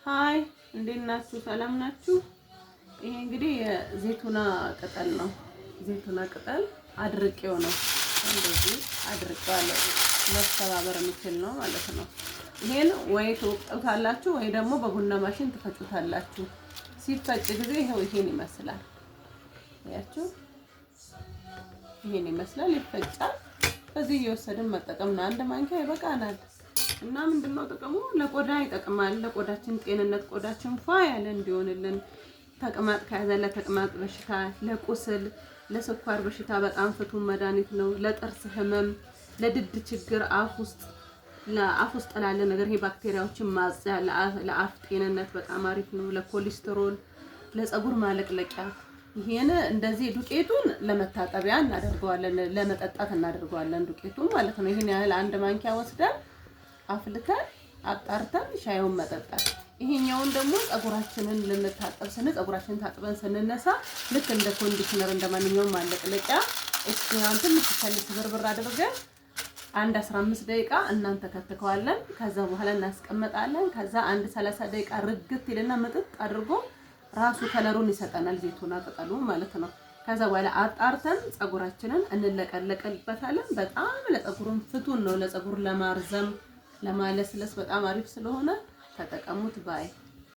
ሃይ እንዴት ናችሁ? ሰላም ናችሁ? ይሄ እንግዲህ የዘይቱና ቅጠል ነው። ዘይቱና ቅጠል አድርቄው ነው እንደዚህ አድርቄዋለሁ። መስተባበር የሚችል ነው ማለት ነው። ይሄን ወይ ትወቅጡታላችሁ ወይ ደግሞ በቡና ማሽን ትፈጩታላችሁ። ሲፈጭ ጊዜ ይሄን ይመስላል። ያያችሁ ይሄን ይመስላል። ይፈጫል። በዚህ እየወሰድን መጠቀም ነው። አንድ ማንኪያ ይበቃናል። እና ምንድነው ጥቅሙ? ለቆዳ ይጠቅማል። ለቆዳችን ጤንነት፣ ቆዳችን ፏ ያለ እንዲሆንልን፣ ተቅማጥ ከያዘ ለተቅማጥ በሽታ፣ ለቁስል፣ ለስኳር በሽታ በጣም ፍቱን መድኃኒት ነው። ለጥርስ ህመም፣ ለድድ ችግር፣ ለአፍ ውስጥ ላለ ነገር ይሄ ባክቴሪያዎችን ማጽያ፣ ለአፍ ጤንነት በጣም አሪፍ ነው። ለኮሌስትሮል፣ ለፀጉር ማለቅለቂያ ይሄን እንደዚህ ዱቄቱን ለመታጠቢያ እናደርገዋለን፣ ለመጠጣት እናደርገዋለን ዱቄቱን ማለት ነው። ይሄን ያህል አንድ ማንኪያ ወስደን አፍልተን አጣርተን ሻዩን መጠጣት። ይሄኛውን ደግሞ ፀጉራችንን ልንታጠብ ስንል ፀጉራችንን ታጥበን ስንነሳ ልክ እንደ ኮንዲሽነር እንደማንኛውም ማለቅለቂያ እስኪያን ትንሽ ከልስ ብርብር አድርገን 15 ደቂቃ እናንተ ከተከዋለን። ከዛ በኋላ እናስቀምጣለን። ከዛ 30 ደቂቃ ርግት ይልና ምጥጥ አድርጎ ራሱ ከለሩን ይሰጠናል፣ ዘይቱና ቅጠሉ ማለት ነው። ከዛ በኋላ አጣርተን ፀጉራችንን እንለቀለቅበታለን። በጣም ለፀጉሩም ፍቱን ነው። ለፀጉር ለማርዘም ለማለስለስ በጣም አሪፍ ስለሆነ ተጠቀሙት ባይ